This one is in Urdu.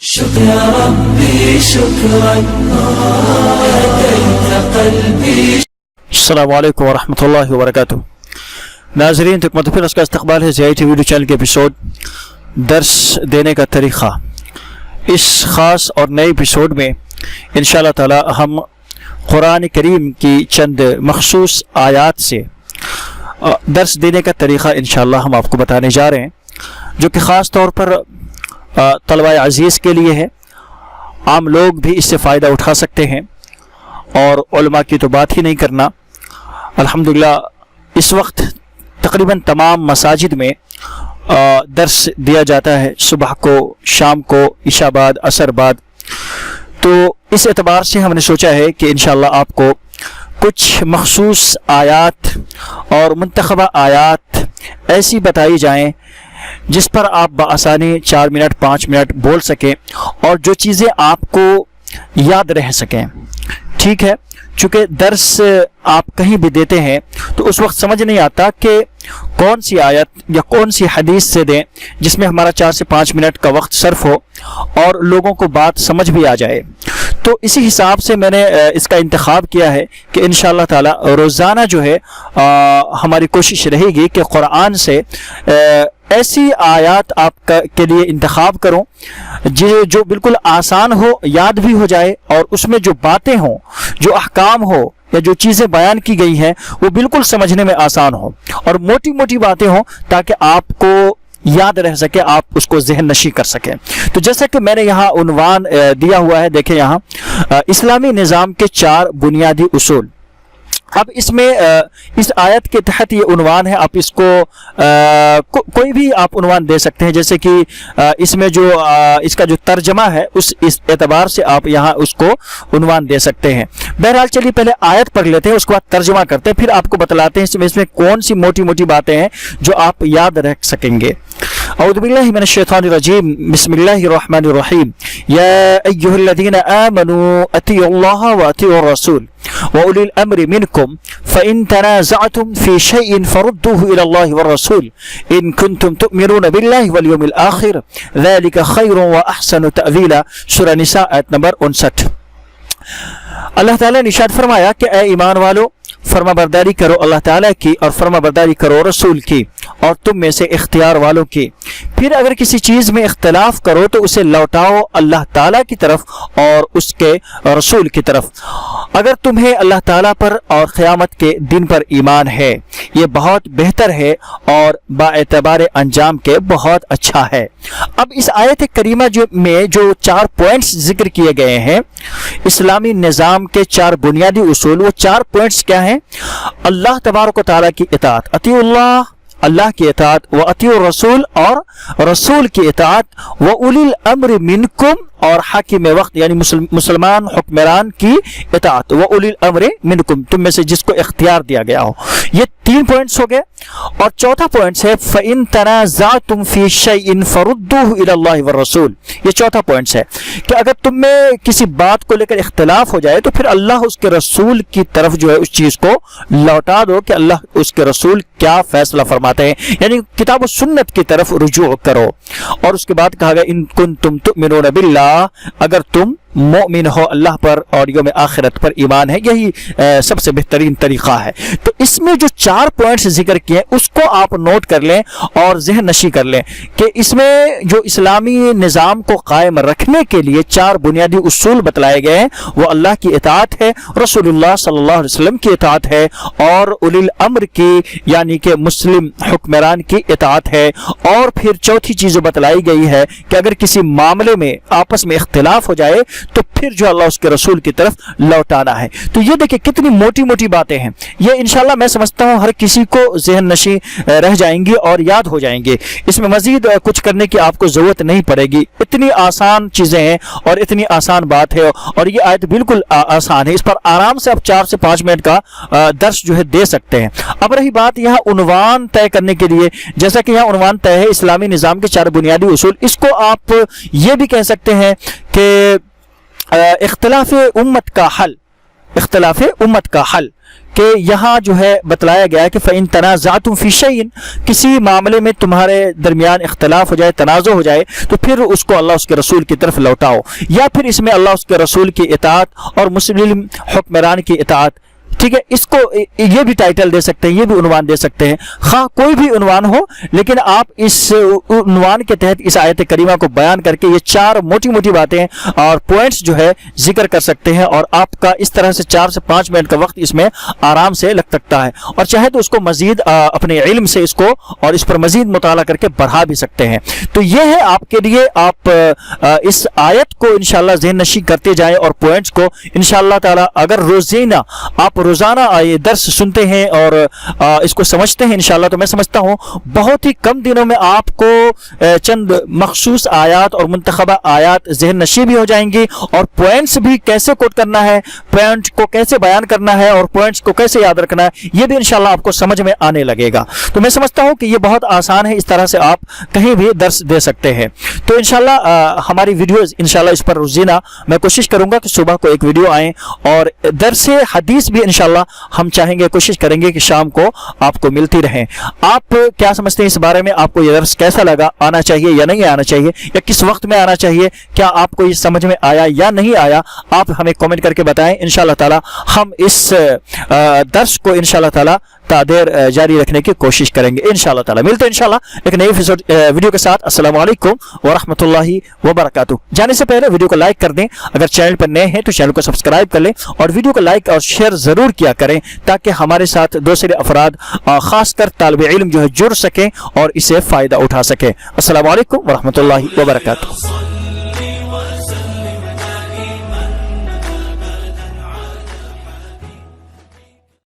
شكرا ربي شكرا هديت قلبي. السلام علیکم ورحمۃ اللہ وبرکاتہ. ناظرین تک مدفرس کا استقبال ہے زی آئی ٹی ویڈیو چینل کے ایپیسوڈ درس دینے کا طریقہ. اس خاص اور نئے ایپیسوڈ میں انشاءاللہ تعالی ہم قرآن کریم کی چند مخصوص آیات سے درس دینے کا طریقہ انشاءاللہ ہم آپ کو بتانے جا رہے ہیں، جو کہ خاص طور پر طلبہ عزیز کے لیے ہے. عام لوگ بھی اس سے فائدہ اٹھا سکتے ہیں، اور علماء کی تو بات ہی نہیں کرنا. الحمدللہ اس وقت تقریباً تمام مساجد میں درس دیا جاتا ہے، صبح کو، شام کو، عشاء بعد، عصر بعد. تو اس اعتبار سے ہم نے سوچا ہے کہ انشاءاللہ آپ کو کچھ مخصوص آیات اور منتخبہ آیات ایسی بتائی جائیں جس پر آپ بآسانی 4 منٹ 5 منٹ بول سکیں اور جو چیزیں آپ کو یاد رہ سکیں. ٹھیک ہے، چونکہ درس آپ کہیں بھی دیتے ہیں تو اس وقت سمجھ نہیں آتا کہ کون سی آیت یا کون سی حدیث سے دیں جس میں ہمارا 4 سے 5 منٹ کا وقت صرف ہو اور لوگوں کو بات سمجھ بھی آ جائے. تو اسی حساب سے میں نے اس کا انتخاب کیا ہے کہ انشاءاللہ تعالی روزانہ جو ہے ہماری کوشش رہے گی کہ قرآن سے ایسی آیات آپ کے لیے انتخاب کروں جو بالکل آسان ہو، یاد بھی ہو جائے، اور اس میں جو باتیں ہوں، جو احکام ہو یا جو چیزیں بیان کی گئی ہیں وہ بالکل سمجھنے میں آسان ہو، اور موٹی موٹی باتیں ہوں تاکہ آپ کو یاد رہ سکے، آپ اس کو ذہن نشی کر سکیں. تو جیسا کہ میں نے یہاں عنوان دیا ہوا ہے، دیکھیں یہاں اسلامی نظام کے 4 بنیادی اصول. اب اس میں اس آیت کے تحت یہ عنوان ہے، آپ اس کو کوئی بھی آپ عنوان دے سکتے ہیں، جیسے کہ اس میں جو اس کا جو ترجمہ ہے اس اعتبار سے آپ یہاں اس کو عنوان دے سکتے ہیں. بہرحال چلیے پہلے آیت پڑھ لیتے ہیں، اس کے بعد ترجمہ کرتے ہیں، پھر آپ کو بتلاتے ہیں اس میں کون سی موٹی موٹی باتیں ہیں جو آپ یاد رکھ سکیں گے. اعوذ باللہ من الشیطان الرجیم، بسم اللہ الرحمن الرحیم. یا ایھا الذین آمنوا اطیعوا اللہ واطیعوا الرسول وَأُولِي الْأَمْرِ مِنْكُمْ فَإِن تَنَازَعْتُمْ فِي شَيْءٍ فَرُدُّوهُ إِلَى اللَّهِ وَالرَّسُولِ إِن كُنتُمْ تُؤْمِنُونَ بِاللَّهِ وَالْيَوْمِ الْآخِرِ ذَلِكَ خَيْرٌ وَأَحْسَنُ تَأْوِيلًا. سورہ نساء آیت نمبر 59. اللہ تعالیٰ نے ارشاد فرمایا کہ اے ایمان والو، فرما برداری کرو اللہ تعالیٰ کی اور فرما برداری کرو رسول کی اور تم میں سے اختیار والوں کی. پھر اگر کسی چیز میں اختلاف کرو تو اسے لوٹاؤ اللہ تعالیٰ کی طرف اور اس کے رسول کی طرف، اگر تمہیں اللہ تعالیٰ پر اور قیامت کے دن پر ایمان ہے. یہ بہت بہتر ہے اور با اعتبار انجام کے بہت اچھا ہے. اب اس آیت کریمہ میں جو 4 پوائنٹس ذکر کیے گئے ہیں، اسلامی نظام کے 4 بنیادی اصول، وہ 4 پوائنٹس کیا ہیں؟ اللہ تبارک و تعالیٰ کی اطاعت، اطیعوا اللہ، اللہ کی اطاعت، و اطیعوا الرسول، اور رسول کی اطاعت، و اولی الامر منکم، اور حاکم وقت یعنی مسلمان حکمران کی اطاعت، و اولی الامر منکم، تم میں سے جس کو اختیار دیا گیا ہو. یہ 3 پوائنٹس ہو گئے. اور چوتھا پوائنٹس ہے فَإِن تَنَازَعْتُمْ فِي شَيْءٍ فَرُدُّوهُ إِلَى اللَّهِ وَالرَّسُولِ. یہ چوتھا پوائنٹس ہے کہ اگر تم میں کسی بات کو لے کر اختلاف ہو جائے تو پھر اللہ اس کے رسول کی طرف جو ہے اس چیز کو لوٹا دو کہ اللہ اس کے رسول کیا فیصلہ فرماتے ہیں، یعنی کتاب و سنت کی طرف رجوع کرو. اور اس کے بعد کہا گیا ان کنتم تؤمنون باللہ، اگر تم مومن ہو اللہ پر اور یوم آخرت پر ایمان ہے. یہی سب سے بہترین طریقہ ہے. تو اس میں جو 4 پوائنٹس ذکر کیے ہیں اس کو آپ نوٹ کر لیں اور ذہن نشی کر لیں کہ اس میں جو اسلامی نظام کو قائم رکھنے کے لیے 4 بنیادی اصول بتلائے گئے ہیں، وہ اللہ کی اطاعت ہے، رسول اللہ صلی اللہ علیہ وسلم کی اطاعت ہے، اور اولی الامر کی یعنی کہ مسلم حکمران کی اطاعت ہے. اور پھر چوتھی چیز بتلائی گئی ہے کہ اگر کسی معاملے میں آپس میں اختلاف ہو جائے تو پھر جو اللہ اس کے رسول کی طرف لوٹانا ہے. تو یہ دیکھیں کتنی موٹی موٹی باتیں ہیں. یہ انشاءاللہ میں سمجھتا ہوں ہر کسی کو ذہن نشی رہ جائیں گی اور یاد ہو جائیں گے. اس میں مزید کچھ کرنے کی آپ کو ضرورت نہیں پڑے گی. اتنی آسان چیزیں ہیں اور اتنی آسان بات ہے، اور یہ آیت بالکل آسان ہے. اس پر آرام سے آپ 4 سے 5 منٹ کا درس جو ہے دے سکتے ہیں. اب رہی بات یہاں عنوان طے کرنے کے لیے، جیسا کہ یہاں عنوان طے ہے اسلامی نظام کے 4 بنیادی اصول، اس کو آپ یہ بھی کہہ سکتے ہیں کہ اختلاف امت کا حل. اختلاف امت کا حل، کہ یہاں جو ہے بتلایا گیا ہے کہ فَإِن تَنَازَعْتُمْ فِي شَيْءٍ، کسی معاملے میں تمہارے درمیان اختلاف ہو جائے، تنازع ہو جائے، تو پھر اس کو اللہ اس کے رسول کی طرف لوٹاؤ، یا پھر اس میں اللہ اس کے رسول کی اطاعت اور مسلم حکمران کی اطاعت. ٹھیک ہے، اس کو یہ بھی ٹائٹل دے سکتے ہیں، یہ بھی عنوان دے سکتے ہیں، خواہ کوئی بھی عنوان ہو، لیکن آپ اس عنوان کے تحت اس آیت کریمہ کو بیان کر کے یہ 4 موٹی موٹی باتیں اور پوائنٹس جو ہے ذکر کر سکتے ہیں، اور آپ کا اس طرح سے 4 سے 5 منٹ کا وقت اس میں آرام سے لگ سکتا ہے، اور چاہے تو اس کو مزید اپنے علم سے اس کو اور اس پر مزید مطالعہ کر کے بڑھا بھی سکتے ہیں. تو یہ ہے آپ کے لیے، آپ اس آیت کو انشاءاللہ ذہن نشین کرتے جائیں اور پوائنٹس کو انشاءاللہ تعالی اگر روزینہ آپ روزانہ یہ درس سنتے ہیں اور اس کو سمجھتے ہیں انشاءاللہ، تو میں سمجھتا ہوں بہت ہی کم دنوں میں آپ کو چند مخصوص آیات اور منتخبہ آیات ذہن نشین بھی ہو جائیں گی، اور پوائنٹس بھی کیسے کوٹ کرنا ہے، پوائنٹ کو کیسے بیان کرنا ہے اور پوائنٹس کو کیسے یاد رکھنا ہے، یہ بھی انشاءاللہ آپ کو سمجھ میں آنے لگے گا. تو میں سمجھتا ہوں کہ یہ بہت آسان ہے، اس طرح سے آپ کہیں بھی درس دے سکتے ہیں. تو انشاءاللہ ہماری ویڈیوز انشاءاللہ اس پر روزانہ میں کوشش کروں گا کہ صبح کو ایک ویڈیو آئیں، اور درس حدیث بھی انشاءاللہ ہم چاہیں گے، کوشش کریں گے کہ شام کو آپ کو ملتی رہیں. آپ کیا سمجھتے ہیں اس بارے میں؟ آپ کو یہ درس کیسا لگا؟ آنا چاہیے یا نہیں آنا چاہیے، یا کس وقت میں آنا چاہیے؟ کیا آپ کو یہ سمجھ میں آیا یا نہیں آیا؟ آپ ہمیں کامنٹ کر کے بتائیں. انشاءاللہ تعالی ہم اس درس کو انشاءاللہ تعالی تعدیر جاری رکھنے کی کوشش کریں گے انشاءاللہ تعالی. ملتے ہیں انشاءاللہ ایک نئی ویڈیو کے ساتھ. السلام علیکم ورحمۃ اللہ وبرکاتہ. جانے سے پہلے ویڈیو کو لائک کر دیں، اگر چینل پر نئے ہیں تو چینل کو سبسکرائب کر لیں، اور ویڈیو کو لائک اور شیئر ضرور کیا کریں تاکہ ہمارے ساتھ دوسرے افراد خاص کر طالب علم جو ہے جڑ سکیں اور اسے فائدہ اٹھا سکیں. السلام علیکم ورحمۃ اللہ وبرکاتہ.